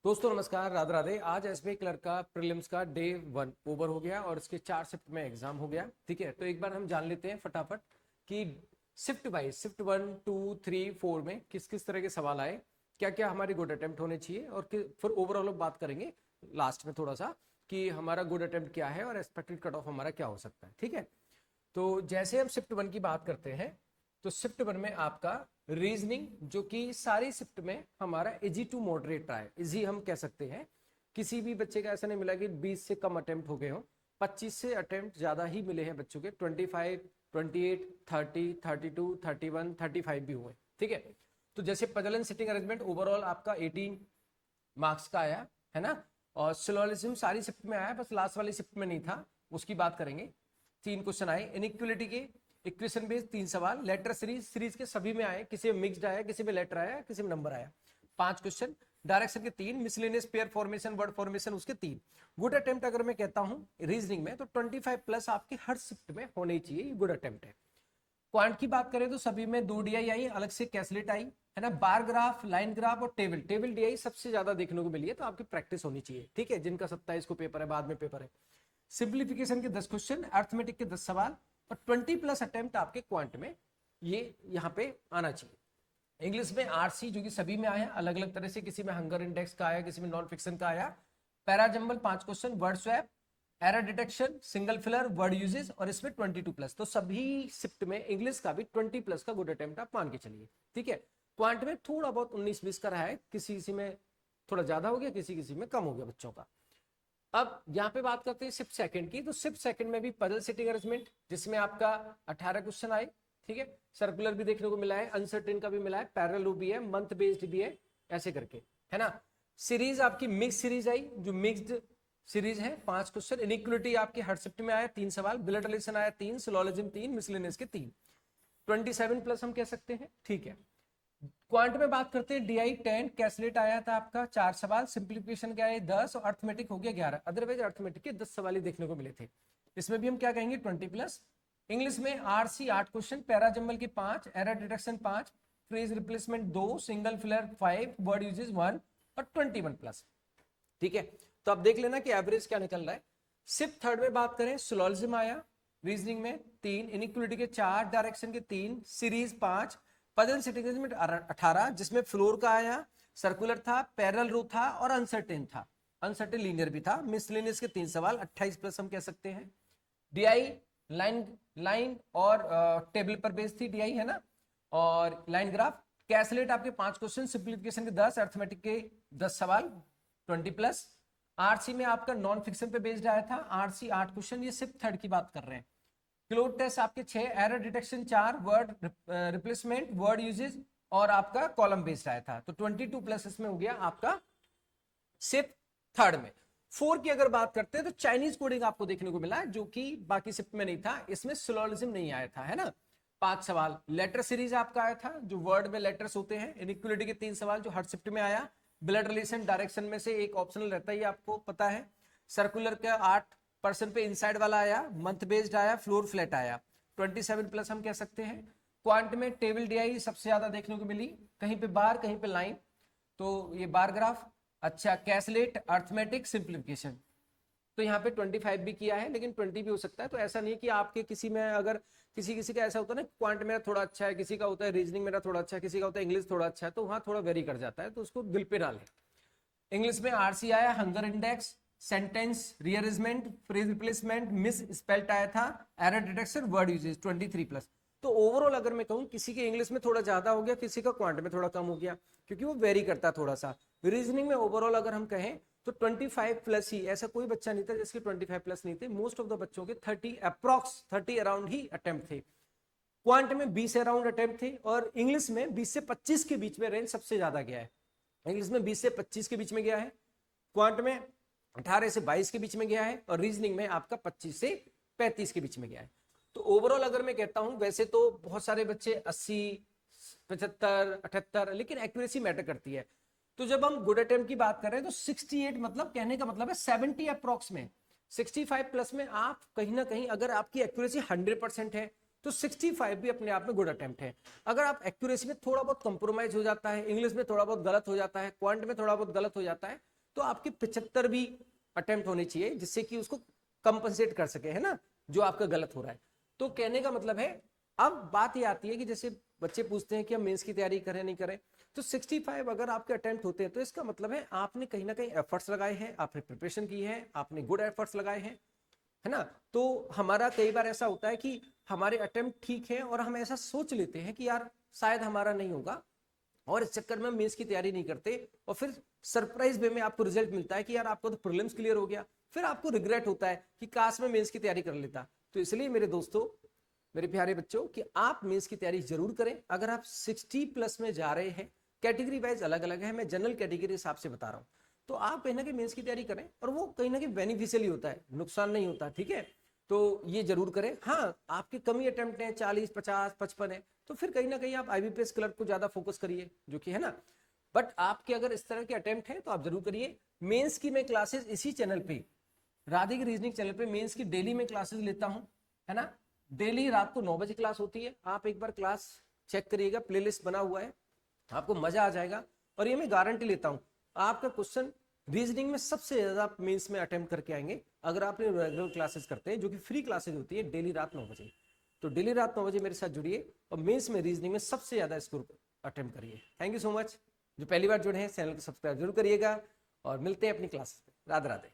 दोस्तों नमस्कार, राधे राधे। आज एसबीआई क्लर्क का प्रीलिम्स का डे 1 ओवर हो गया और इसके 4 शिफ्ट में एग्जाम हो गया। ठीक है, तो एक बार हम जान लेते हैं फटाफट कि शिफ्ट वाइज शिफ्ट 1, 2, 3, 4 में किस किस तरह के सवाल आए, क्या क्या हमारे गुड अटेम्प्ट होने चाहिए, और फिर ओवरऑल बात करेंगे लास्ट में थोड़ा सा कि हमारा गुड अटेम्प्ट क्या है और एक्सपेक्टेड कट ऑफ हमारा क्या हो सकता है। ठीक है, तो जैसे हम शिफ्ट 1 की बात करते हैं तो शिफ्ट 1 में आपका रीजनिंग, जो कि सारी शिफ्ट में हमारा इजी टू मॉडरेट रहा है। इजी हम कह सकते हैं, किसी भी बच्चे का ऐसा नहीं मिला कि 20 से कम अटेम्प्ट हो गए हो। 25 से अटेम्प्ट ज्यादा ही मिले हैं बच्चों के। 25, 28, 30, 32, 31, 35 भी हुए। ठीक है, तो जैसे puzzle and sitting arrangement overall आपका 18 मार्क्स का आया है ना, और सिलोजिज्म सारी शिफ्ट में आया, बस लास्ट वाली शिफ्ट में नहीं था, उसकी बात करेंगे। 3 क्वेश्चन आए इनइक्वलिटी के, इक्वेशन बेस्ड 3 सवाल। लेटर सीरीज के सभी में आए, किसी में मिक्स्ड आया, किसी में लेटर आया, किसी में नंबर आया। 5 क्वेश्चन। डायरेक्शन के 3, miscellaneous pair formation, word formation उसके 3। गुड अटेम्प्ट अगर मैं कहता हूं रीजनिंग में तो 25 प्लस आपके हर शिफ्ट में होने चाहिए, गुड अटेम्प्ट है। क्वांट की बात करें तो सभी में 2 डीआई आई, अलग से कैसलेट आई है ना, बार ग्राफ, लाइन ग्राफ और टेबल डीआई सबसे ज्यादा देखने को मिली है, तो आपकी प्रैक्टिस होनी चाहिए। ठीक है, जिनका 27 को पेपर है, बाद में पेपर है। सिंप्लीफिकेशन के 10 क्वेश्चन, अर्थमेटिक के 10 सवाल और 20 प्लस अटेम्प्ट आपके क्वांट में ये यहाँ पे आना चाहिए। इंग्लिश में आरसी जो कि सभी में आया अलग अलग तरह से, किसी में हंगर इंडेक्स का आया, किसी में नॉन फिक्शन का आया। Parajumble 5 question, word swap, error detection, single filler, word uses और इसमें 22 प्लस। तो सभी शिफ्ट में इंग्लिश का भी 20 प्लस का गुड अटेम्प्ट आप मान के चलिए। ठीक है, क्वांट में थोड़ा बहुत 19-20 का रहा है, किसी किसी में थोड़ा ज्यादा हो गया, किसी किसी में कम हो गया बच्चों का। अब यहाँ पे बात करते हैं शिफ्ट सेकंड की, तो शिफ्ट सेकंड में भी पजल सेटिंग अरेंजमेंट, जिसमें आपका 18 क्वेश्चन आए। ठीक है, सर्कुलर भी देखने को मिला है, अनसर्टेन का भी मिला है, पैरेलल भी है, मंथ बेस्ड भी है, ऐसे करके है ना। सीरीज आपकी मिक्स सीरीज आई, जो मिक्स्ड सीरीज है। 5 क्वेश्चन। इनइक्वलिटी आपकी हर शिफ्ट में आया 3 सवाल। ब्लड रिलेशन आया 3, सिलोजिज्म 3, मिसलेनियस के 3। 27 प्लस हम कह सकते हैं। ठीक है, क्वांट में बात करते हैं डीआई 10, कैसलेट आया था आपका 4 सवाल, सिंप्लीफिकेशन क्या है 10 और अर्थमेटिक हो गया 11। अदरवाइज अर्थमेटिक के 10 सवाल ही देखने को मिले थे, इसमें भी हम क्या कहेंगे 20 प्लस। इंग्लिश में आरसी 8 क्वेश्चन, पैराजम्बल के 5, error detection 5, phrase replacement 2, single filler 5, word uses 1 और 21 प्लस। ठीक है, तो आप देख लेना कि एवरेज क्या निकल रहा है। शिफ्ट थर्ड में बात करें, सिलोजिज्म आया रीजनिंग में 3, इनइक्वलिटी के 4, डायरेक्शन के 3, सीरीज 5, पजल सिटीजन में 18, जिसमें फ्लोर का आया, सर्कुलर था, पैरेलल रो था और अनसर्टेन था, अनसर्टेन लीनियर भी था। मिसलेनियस के 3 सवाल, 28 प्लस हम कह सकते हैं। डीआई लाइन लाइन और टेबल पर बेस्ड थी डीआई है ना, और लाइन ग्राफ। कैसलेट आपके 5 क्वेश्चन, सिंप्लीफिकेशन के 10, अर्थमेटिक के 10 सवाल 20 प्लस। आरसी में आपका नॉन फिक्शन पे बेस्ड आया था, आरसी 8 क्वेश्चन, ये सिर्फ थर्ड की बात कर रहे हैं। क्लोज टेस्ट आपके 6, error detection 4, word replacement, word uses और आपका कॉलम बेस्ड आया था, तो 22 प्लस इसमें हो गया आपका शिफ्ट थर्ड में। 4 की अगर बात करते हैं तो चाइनीज कोडिंग आपको देखने को मिला, जो कि बाकी शिफ्ट में नहीं था, इसमें सिलोजिज्म नहीं आया था है ना। 5 सवाल। लेटर सीरीज आपका आया था, जो वर्ड में लेटर्स होते हैं। इनइक्वलिटी के 3 सवाल जो हर शिफ्ट में आया। ब्लड रिलेशन डायरेक्शन में से एक ऑप्शनल रहता है, आपको पता है। सर्कुलर का 8% पे इनसाइड वाला आया, मंथ बेस्ड आया, फ्लोर फ्लैट आया, 27 प्लस हम कह सकते हैं। क्वांट में टेबल डीआई सबसे ज्यादा देखने को मिली, कहीं पे बार कहीं पे लाइन, तो ये बार ग्राफ। अच्छा, कैसलेट, अर्थमेटिक, सिंप्लीफिकेशन, तो यहाँ पे 25 भी किया है, लेकिन 20 भी हो सकता है। तो ऐसा नहीं है कि आपके किसी में, अगर किसी किसी का ऐसा होता है ना, क्वांट मेरा थोड़ा अच्छा है, किसी का होता है रीजनिंग मेरा थोड़ा अच्छा है, किसी का होता है इंग्लिश थोड़ा अच्छा है, तो वहां थोड़ा वेरी कर जाता है, तो उसको दिल पे डालें। इंग्लिश में आरसी आया, hunger index, sentence rearrangement, phrase replacement, miss spelt आया था, error detection, word uses 23 plus. तो ओवरऑल अगर मैं कहूं, किसी के इंग्लिश में थोड़ा ज्यादा हो गया, किसी का क्वांट में थोड़ा कम हो गया, क्योंकि वो वेरी करता है थोड़ा सा। रीजनिंग में ओवरऑल अगर हम कहें तो 25 प्लस ही, ऐसा कोई बच्चा नहीं था जिसके 25 प्लस नहीं थे। मोस्ट ऑफ द बच्चों के 30 अराउंड ही अटेम्प्ट थे। क्वांट में 20 अराउंड अटेम्प्ट थे, और इंग्लिश में 20 से 25 के बीच में रेंज सबसे ज्यादा गया है। इंग्लिश में 20 से 25 के बीच में गया है, क्वांट में 18 से 22 के बीच में गया है, और रीजनिंग में आपका 25 से 35 के बीच में गया है। तो ओवरऑल अगर मैं कहता हूं, वैसे तो बहुत सारे बच्चे 80, 75, 78, लेकिन एक्यूरेसी मैटर करती है। तो जब हम गुड अटेम्प्ट की बात कर रहे हैं तो 68, मतलब कहने का मतलब है 70 अप्रॉक्स में, 65 प्लस में आप कहीं ना कहीं, अगर आपकी एक्यूरेसी 100% है तो 65 भी अपने आप में गुड अटेम्प्ट है। अगर आप एक्यूरेसी में थोड़ा बहुत कंप्रोमाइज हो जाता है, इंग्लिश में थोड़ा बहुत गलत हो जाता है, क्वांट में थोड़ा बहुत गलत हो जाता है, तो आपके 75 भी अटेम्प्ट होने चाहिए, जिससे कि उसको कंपनसेट कर सके, है ना, जो आपका गलत हो रहा है। तो कहने का मतलब है, अब बात ये आती है कि जैसे बच्चे पूछते हैं कि हम मेंस की तैयारी करें नहीं करें, तो 65 अगर आपके अटेम्प्ट होते हैं तो इसका मतलब है आपने कहीं ना कहीं एफर्ट्स लगाए हैं, आपने प्रिपरेशन की है, आपने गुड एफर्ट्स लगाए हैं, है ना। तो हमारा कई बार ऐसा होता है कि हमारे अटेम्प्ट ठीक है और हम ऐसा सोच लेते हैं कि यार शायद हमारा नहीं होगा, और इस चक्कर में हम मेंस की तैयारी नहीं करते, और फिर सरप्राइज वे में आपको रिजल्ट मिलता है कि यार आपको तो प्रीलिम्स क्लियर हो गया, फिर आपको रिग्रेट होता है कि काश में मेंस की तैयारी कर लेता। तो इसलिए मेरे दोस्तों, मेरे प्यारे बच्चों, कि आप मेंस की तैयारी जरूर करें। अगर आप 60+ में जा रहे हैं, कैटेगरी वाइज अलग अलग है, मैं जनरल कैटेगरी हिसाब से बता रहा हूं, तो आप कहीं ना कहीं मेंस की तैयारी करें, और वो कहीं ना कहीं बेनिफिशियल होता है, नुकसान नहीं होता, ठीक है। तो ये जरूर करें। हाँ, आपके कम ही अटेम्प्ट हैं, 40, 50, 55 है, तो फिर कहीं ना कहीं आप आईबीपीएस क्लर्क को ज्यादा फोकस करिए, जो कि है ना। बट आपके अगर इस तरह के अटेम्प्ट हैं तो आप जरूर करिए। मेंस की मैं क्लासेस इसी चैनल पे, राधे की रीजनिंग चैनल पे मेंस की डेली में क्लासेस लेता हूं, है ना। डेली रात को 9 बजे क्लास होती है, आप एक बार क्लास चेक करिएगा, प्लेलिस्ट बना हुआ है, आपको मजा आ जाएगा। और ये मैं गारंटी लेता हूं, आपका क्वेश्चन रीजनिंग में सबसे ज्यादा आप मेंस में अटेम्प्ट करके आएंगे, अगर आपने रेगुलर क्लासेस करते हैं, जो कि फ्री क्लासेस होती है डेली रात 9 बजे। तो डेली रात 9 बजे मेरे साथ जुड़िए और मेंस में रीजनिंग में सबसे ज्यादा स्कोर अटेम्प्ट करिए। Thank you so much. जो पहली बार जुड़े हैं, चैनल को सब्सक्राइब जरूर करिएगा, और मिलते हैं अपनी क्लासेस में। राधे राधे।